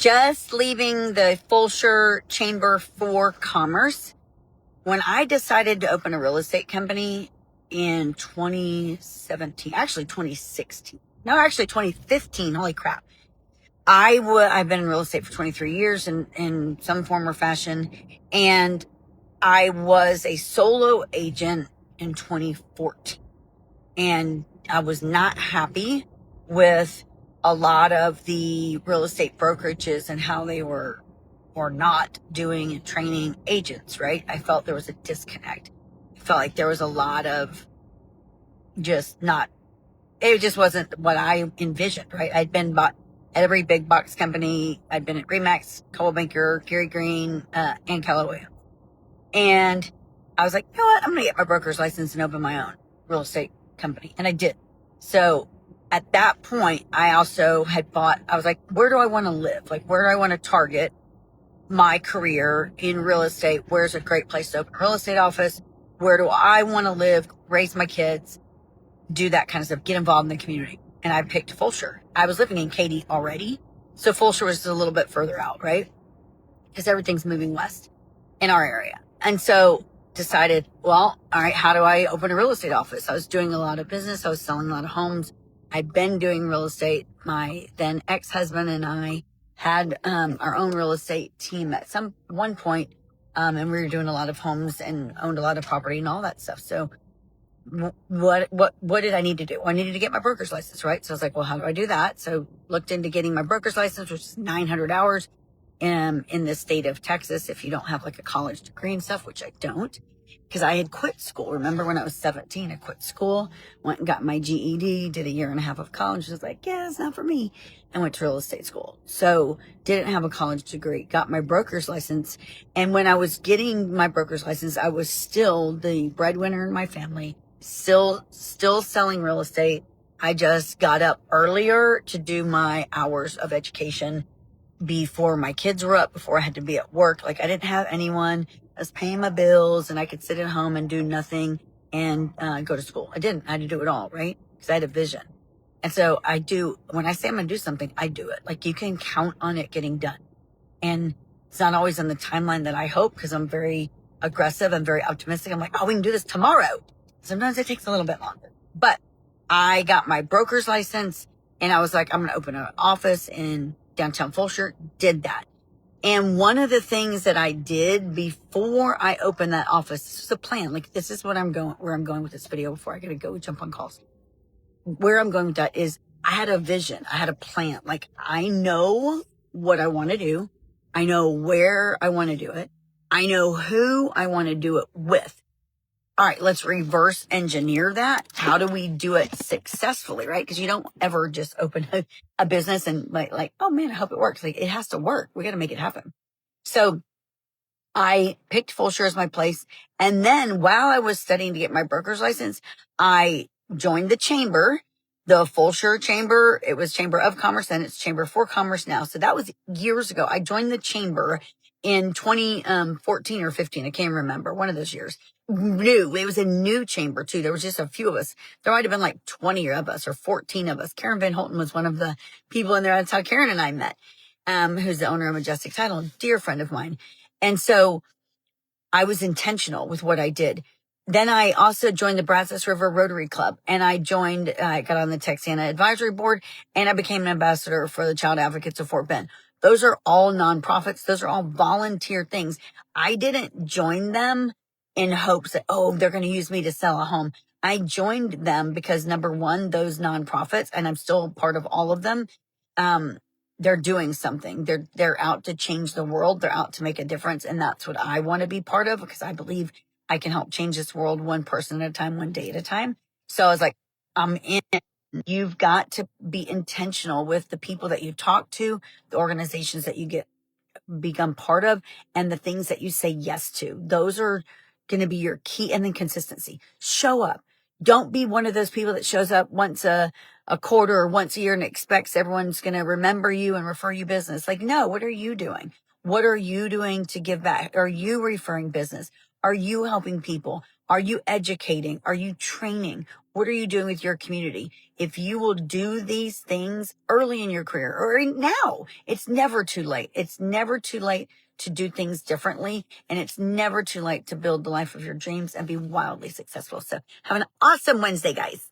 just leaving the Fulshire Chamber for Commerce when I decided to open a real estate company in 2017, actually 2016. No, actually 2015. Holy crap. I've been in real estate for 23 years in some form or fashion. And I was a solo agent in 2014. And I was not happy with a lot of the real estate brokerages and how they were or not doing and training agents, right? I felt there was a disconnect. I felt like there was a lot of it just wasn't what I envisioned, right? I'd been bought at every big box company. I'd been at Remax, Coldwell Banker, Gary Green, and Keller Williams. And I was like, you know what? I'm going to get my broker's license and open my own real estate company. And I did. So at that point, I also had bought, I was like, where do I want to live? Like, where do I want to target my career in real estate? Where's a great place to open a real estate office? Where do I want to live, raise my kids, do that kind of stuff, get involved in the community? And I picked Fulshire. I was living in Katy already. So Fulshire was a little bit further out, right? Because everything's moving west in our area. And so decided, well, all right, how do I open a real estate office? I was doing a lot of business. I was selling a lot of homes. I'd been doing real estate. My then ex-husband and I had our own real estate team at one point, and we were doing a lot of homes and owned a lot of property and all that stuff. So what did I need to do? I needed to get my broker's license, right? So I was like, well, how do I do that? So looked into getting my broker's license, which is 900 hours in the state of Texas if you don't have like a college degree and stuff, which I don't, because I had quit school. Remember when I was 17, I quit school, went and got my GED, did a year and a half of college. I was like, yeah, it's not for me. And went to real estate school. So didn't have a college degree, got my broker's license. And when I was getting my broker's license, I was still the breadwinner in my family, still selling real estate. I just got up earlier to do my hours of education before my kids were up, before I had to be at work. Like I didn't have anyone. I was paying my bills and I could sit at home and do nothing and go to school. I didn't. I had to do it all, right? Because I had a vision. And so when I say I'm going to do something, I do it. Like you can count on it getting done. And it's not always on the timeline that I hope, because I'm very aggressive and very optimistic. I'm like, oh, we can do this tomorrow. Sometimes it takes a little bit longer. But I got my broker's license and I was like, I'm going to open an office in downtown Fulshire. Did that. And one of the things that I did before I opened that office, this was a plan. Like this is where I'm going with this video before I gotta go jump on calls. Where I'm going with that is I had a vision. I had a plan. Like I know what I want to do. I know where I want to do it. I know who I want to do it with. All right, let's reverse engineer that. How do we do it successfully, right? Because you don't ever just open a business and like, oh man, I hope it works. Like it has to work. We got to make it happen. So I picked Fulshire as my place. And then while I was studying to get my broker's license, I joined the chamber, the Fulshire Chamber. It was Chamber of Commerce, then it's Chamber for Commerce now. So that was years ago. I joined the chamber in 2014 or 15. I can't remember. One of those years. New. It was a new chamber too. There was just a few of us. There might have been like 20 of us or 14 of us. Karen Van Holten was one of the people in there. That's how Karen and I met. Who's the owner of Majestic Title, a dear friend of mine. And so I was intentional with what I did. Then I also joined the Brazos River Rotary Club, and I got on the Texana Advisory Board, and I became an ambassador for the Child Advocates of Fort Bend. Those are all nonprofits. Those are all volunteer things. I didn't join them in hopes that, oh, they're going to use me to sell a home. I joined them because number one, those nonprofits, and I'm still part of all of them, they're doing something. They're out to change the world. They're out to make a difference. And that's what I want to be part of, because I believe I can help change this world one person at a time, one day at a time. So I was like, I'm in. You've got to be intentional with the people that you talk to, the organizations that you become part of, and the things that you say yes to. Those are going to be your key. And then consistency. Show up. Don't be one of those people that shows up once a quarter or once a year and expects everyone's going to remember you and refer you business. Like, no, what are you doing? What are you doing to give back? Are you referring business? Are you helping people? Are you educating? Are you training? What are you doing with your community? If you will do these things early in your career or now, it's never too late. It's never too late to do things differently. And it's never too late to build the life of your dreams and be wildly successful. So have an awesome Wednesday, guys.